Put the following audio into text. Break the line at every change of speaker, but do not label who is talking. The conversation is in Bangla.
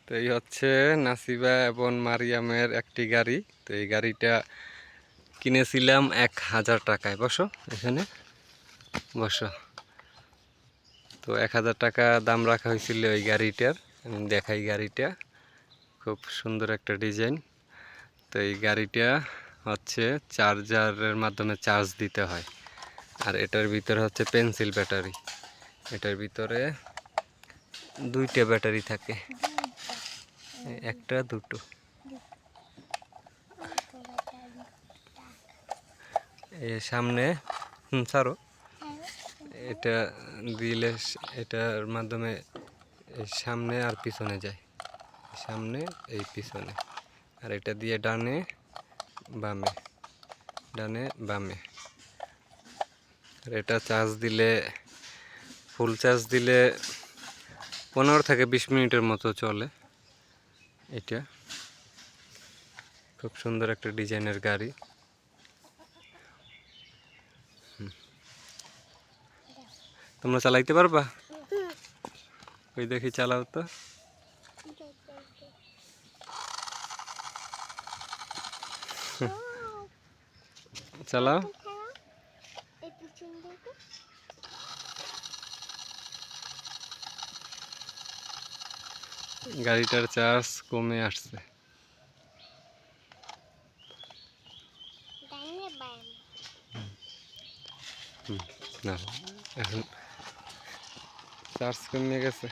তো এই হচ্ছে নাসিবা এবং মারিয়ামের একটি গাড়ি। তো এই গাড়িটা কিনেছিলাম 1000 টাকায়। বসো এখানে, বসো। তো 1000 টাকা দাম রাখা হয়েছিল ওই গাড়িটার। আমি দেখাই গাড়িটা, খুব সুন্দর একটা ডিজাইন। তো এই গাড়িটা হচ্ছে চার্জারের মাধ্যমে চার্জ দিতে হয়। আর এটার ভিতরে হচ্ছে পেন্সিল ব্যাটারি। এটার ভিতরে 2টা ব্যাটারি থাকে, একটা দুটো। এর সামনে ছাড়ো, এটা দিলে এটার মাধ্যমে এই সামনে আর পিছনে যায়, সামনে এই পিছনে। আর এটা দিয়ে ডানে বামে, ডানে বামে। আর এটা চার্জ দিলে, ফুল চার্জ দিলে 15 থেকে 20 মিনিটের মতো চলে। এটা খুব সুন্দর একটা ডিজাইনের গাড়ি। তোমরা চালাইতে পারবা? ওই দেখি চালাও তো। চালাও। গাড়িটার চার্জ কমে আসছে। না, এখন চার্জ কমে গেছে।